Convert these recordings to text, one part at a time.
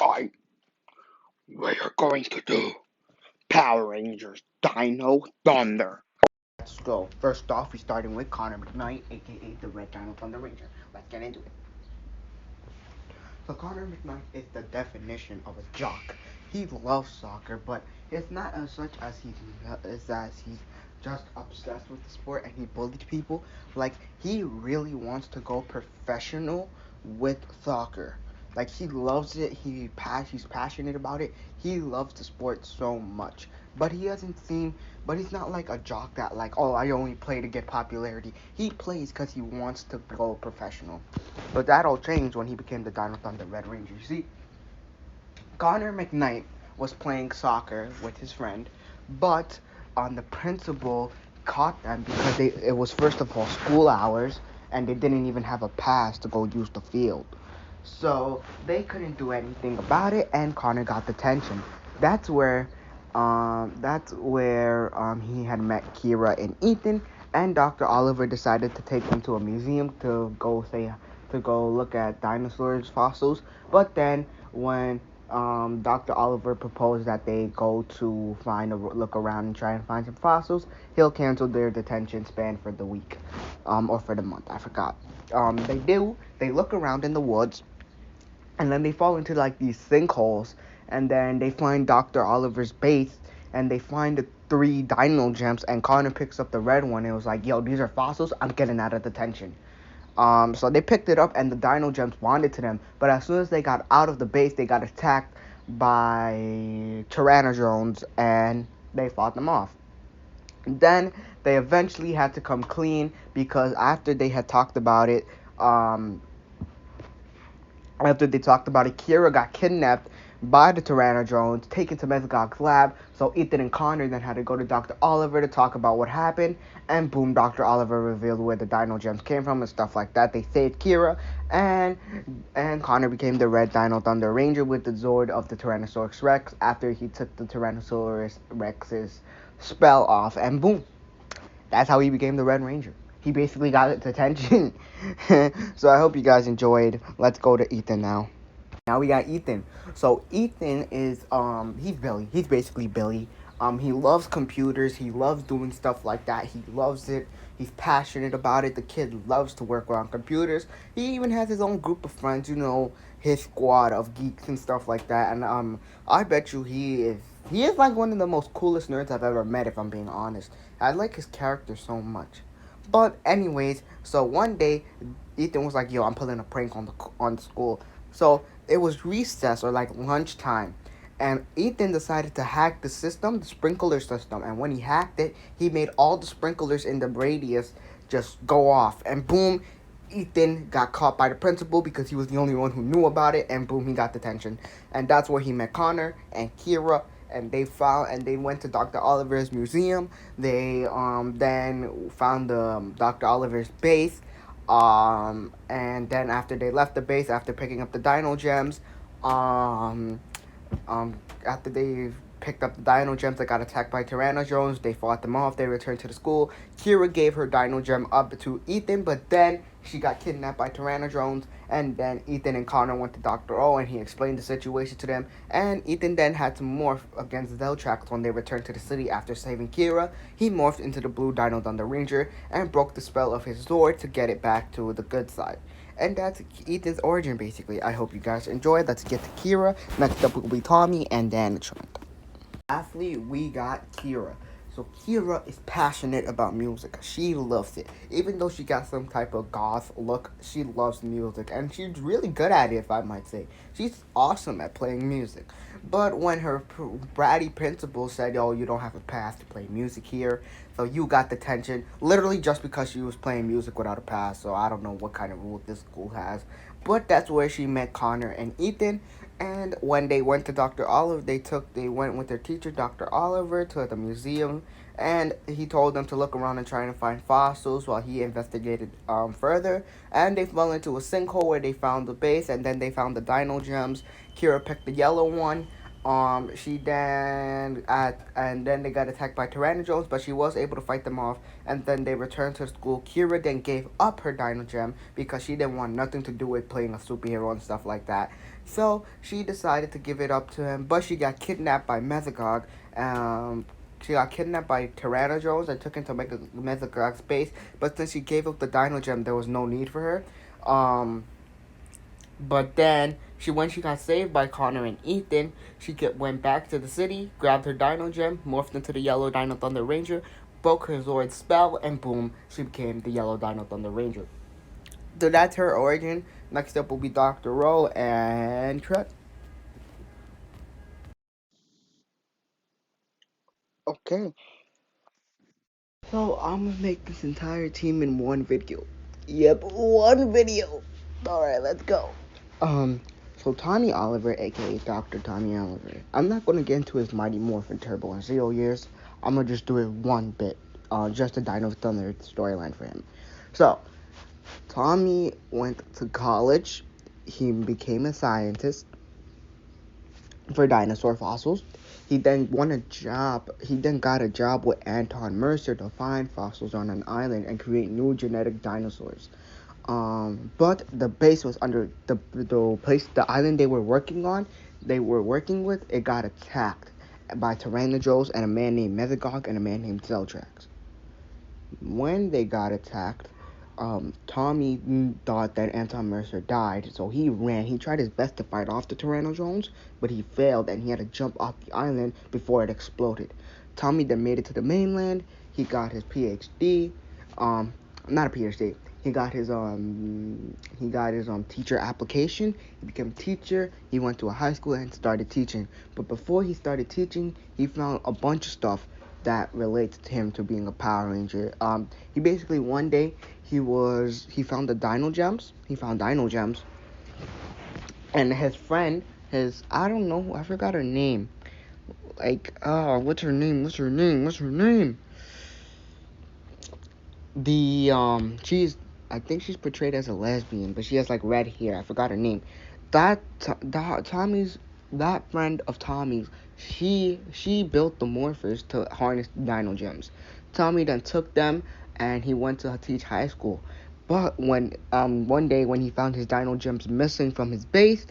Tonight, we are going to do Power Rangers Dino Thunder. Let's go. First off, we're starting with Connor McKnight, aka the Red Dino Thunder Ranger. Let's get into it. So Connor McKnight is the definition of a jock. He loves soccer, but it's not as such as he's just obsessed with the sport and he bullied people. Like he really wants to go professional with soccer. Like he loves it. He's passionate about it. He loves the sport so much. But he hasn't seen. But he's not like a jock that like, oh, I only play to get popularity. He plays because he wants to go professional. But that all changed when he became the Dino Thunder Red Ranger. You see, Connor McKnight was playing soccer with his friend, but the principal caught them because it was first of all school hours and they didn't even have a pass to go use the field. So they couldn't do anything about it, and Connor got detention. That's where he had met Kira and Ethan, and Dr. Oliver decided to take them to a museum to go look at dinosaurs fossils. But then when Dr. Oliver proposed that they go to look around and try and find some fossils, he'll cancel their detention span for the week, or for the month. I forgot. They look around in the woods, and then they fall into like these sinkholes, and then they find Dr. Oliver's base, and they find the 3 dino gems, and Connor picks up the red one, and it was like, yo, these are fossils, I'm getting out of detention. So they picked it up, and the dino gems bonded to them, but as soon as they got out of the base, they got attacked by Tyrannosaurs, and they fought them off. Then they eventually had to come clean, because after they had talked about it, Kira got kidnapped by the Tyrannosaurs, taken to Mesogog's lab. So Ethan and Connor then had to go to Dr. Oliver to talk about what happened. And boom, Dr. Oliver revealed where the Dino Gems came from and stuff like that. They saved Kira, and Connor became the Red Dino Thunder Ranger with the Zord of the Tyrannosaurus Rex after he took the Tyrannosaurus Rex's spell off. And boom, that's how he became the Red Ranger. He basically got its attention. So I hope you guys enjoyed. Let's go to Ethan now. Now we got Ethan. So Ethan is he's Billy. He's basically Billy. He loves computers. He loves doing stuff like that. He loves it. He's passionate about it. The kid loves to work around computers. He even has his own group of friends, his squad of geeks and stuff like that. And I bet you he is like one of the most coolest nerds I've ever met, if I'm being honest. I like his character so much. But anyways, so one day Ethan was like, "Yo, I'm pulling a prank on school." So it was recess or like lunchtime, and Ethan decided to hack the system, the sprinkler system. And when he hacked it, he made all the sprinklers in the radius just go off. And boom, Ethan got caught by the principal because he was the only one who knew about it. And boom, he got detention. And that's where he met Connor and Kira. And they went to Dr. Oliver's museum. They then found Dr. Oliver's base. And then after they left the base, after picking up the Dino Gems, after they picked up the Dino Gems that got attacked by Tyrannosaurs, they fought them off. They returned to the school. Kira gave her Dino Gem up to Ethan, but then she got kidnapped by Tyrannosaurs. And then Ethan and Connor went to Dr. O, and he explained the situation to them. And Ethan then had to morph against Zeltrax when they returned to the city after saving Kira. He morphed into the Blue Dino Thunder Ranger and broke the spell of his Zord to get it back to the good side. And that's Ethan's origin, basically. I hope you guys enjoyed. Let's get to Kira. Next up will be Tommy, and then Trent. Lastly, we got Kira. So Kira is passionate about music. She loves it. Even though she got some type of goth look, she loves music. And she's really good at it, if I might say. She's awesome at playing music. But when her bratty principal said, "Oh, you don't have a pass to play music here, so you got detention," literally just because she was playing music without a pass. So I don't know what kind of rule this school has. But that's where she met Connor and Ethan. And when they went to Dr. Oliver, they went with their teacher, Dr. Oliver, to the museum, and he told them to look around and try to find fossils while he investigated further. And they fell into a sinkhole where they found the base, and then they found the Dino Gems. Kira picked the yellow one. And then they got attacked by Tyrannosaurs, but she was able to fight them off. And then they returned to school. Kira then gave up her Dino Gem because she didn't want nothing to do with playing a superhero and stuff like that. So she decided to give it up to him, but she got kidnapped by Mesogog. Um, she got kidnapped by Tyrannosaurus and took into Mesogog's base. But since she gave up the Dino Gem, there was no need for her. But then when she got saved by Connor and Ethan, went back to the city, grabbed her Dino Gem, morphed into the Yellow Dino Thunder Ranger, broke her Zord spell, and boom, she became the Yellow Dino Thunder Ranger. So that's her origin. Next up will be Dr. Rowe and Trent. Okay, so I'm gonna make this entire team in one video. Yep, one video. Alright, let's go. So Tommy Oliver, aka Dr. Tommy Oliver. I'm not gonna get into his Mighty Morphin Turbo and Zero years. I'm gonna just do it one bit. Just a Dino Thunder storyline for him. So, Tommy went to college. He became a scientist for dinosaur fossils. He then got a job with Anton Mercer to find fossils on an island and create new genetic dinosaurs. But the base was under the island they were working with, it got attacked by Tyrannosaurus and a man named Mesogog and a man named Zeltrax. When they got attacked, Tommy thought that Anton Mercer died, so he ran. He tried his best to fight off the Tyrannosaurus, but he failed and he had to jump off the island before it exploded. Tommy then made it to the mainland. He got his PhD. Not a PhD. He got his teacher application. He became a teacher. He went to a high school and started teaching. But before he started teaching, he found a bunch of stuff that relates to him to being a Power Ranger. He basically one day he found the Dino Gems. He found Dino Gems, and his friend, I don't know, I forgot her name. What's her name? I think she's portrayed as a lesbian, but she has like red hair. I forgot her name. That friend of Tommy's, she built the morphers to harness Dino Gems. Tommy then took them and he went to teach high school. But when one day when he found his Dino Gems missing from his base,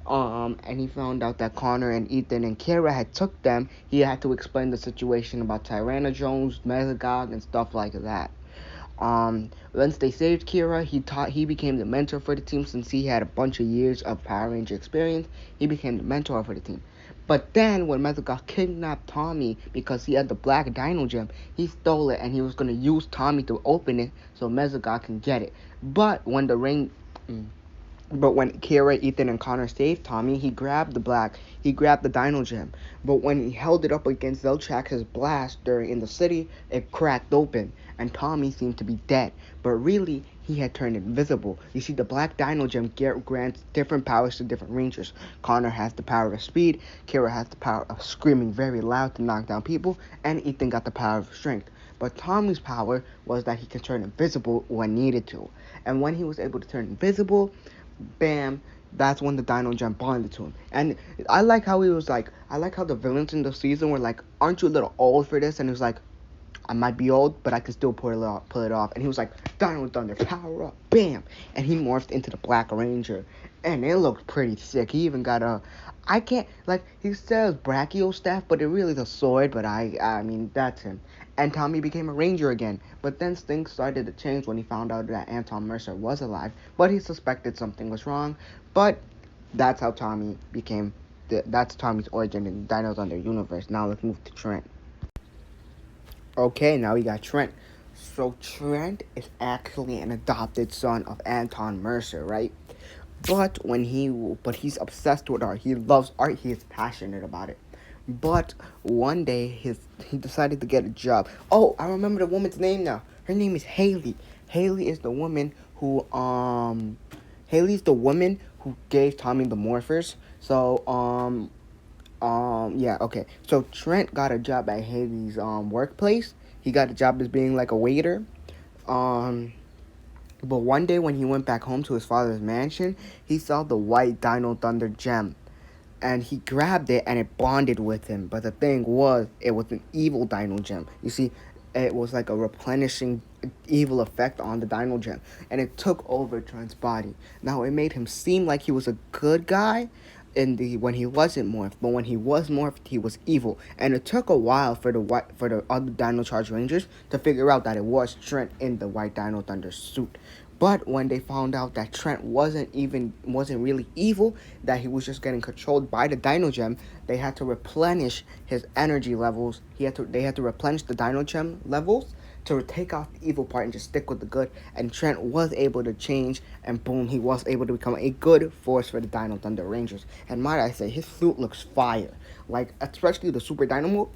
and he found out that Connor and Ethan and Kira had took them, he had to explain the situation about Tyrannosaurus, Mesogog, and stuff like that. Once they saved Kira, he became the mentor for the team since he had a bunch of years of Power Ranger experience. He became the mentor for the team. But then when Mesogog kidnapped Tommy because he had the black Dino Gem, he stole it and he was gonna use Tommy to open it so Mesogog can get it. But when Kira, Ethan, and Connor saved Tommy, he grabbed the Dino Gem. But when he held it up against Zeltrax's blast in the city, it cracked open, and Tommy seemed to be dead. But really, he had turned invisible. You see, the black Dino Gem grants different powers to different Rangers. Connor has the power of speed, Kira has the power of screaming very loud to knock down people, and Ethan got the power of strength. But Tommy's power was that he could turn invisible when needed to. And when he was able to turn invisible, bam, that's when the Dino Gem bonded to him. And I like how the villains in the season were like, aren't you a little old for this? And he was like, I might be old, but I can still pull it off. And he was like, Dino Thunder, power up, bam. And he morphed into the Black Ranger. And it looked pretty sick. He even got he says brachial staff, but it really is a sword, but I mean, that's him. And Tommy became a ranger again. But then things started to change when he found out that Anton Mercer was alive. But he suspected something was wrong. But that's how Tommy that's Tommy's origin in Dino Thunder universe. Now let's move to Trent. Okay, now we got Trent. So Trent is actually an adopted son of Anton Mercer, right? But he's obsessed with art. He loves art. He is passionate about it. But one day he decided to get a job. Oh, I remember the woman's name now. Her name is Haley. Haley's the woman who gave Tommy the morphers. So yeah, okay. So Trent got a job at Haley's workplace. He got a job as being like a waiter. But one day when he went back home to his father's mansion, he saw the white Dino Thunder gem. And he grabbed it and it bonded with him. But the thing was, it was an evil Dino Gem. You see, it was like a replenishing evil effect on the Dino Gem, and it took over Trent's body. Now it made him seem like he was a good guy in the when he wasn't morphed, but when he was morphed, he was evil. And it took a while for the other Dino Charge Rangers to figure out that it was Trent in the White Dino Thunder suit. But when they found out that Trent wasn't really evil, that he was just getting controlled by the Dino Gem, they had to replenish his energy levels. They had to replenish the Dino Gem levels to take off the evil part and just stick with the good. And Trent was able to change, and boom, he was able to become a good force for the Dino Thunder Rangers. And might I say, his suit looks fire. Like, especially the Super Dynamo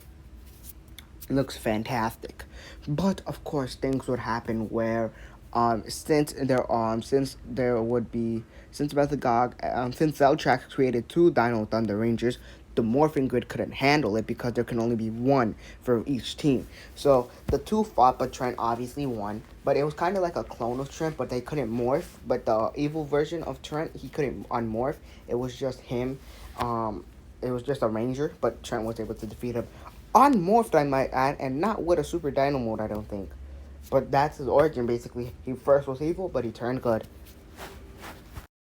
looks fantastic. But of course, things would happen where, since Zeltrax created two Dino Thunder Rangers, the morphing grid couldn't handle it because there can only be one for each team. So the two fought, but Trent obviously won. But it was kind of like a clone of Trent, but they couldn't morph. But the evil version of Trent, he couldn't unmorph. It was just him. It was just a ranger, but Trent was able to defeat him unmorphed, I might add, and not with a super dino mode, I don't think. But that's his origin, basically. He first was evil, but he turned good.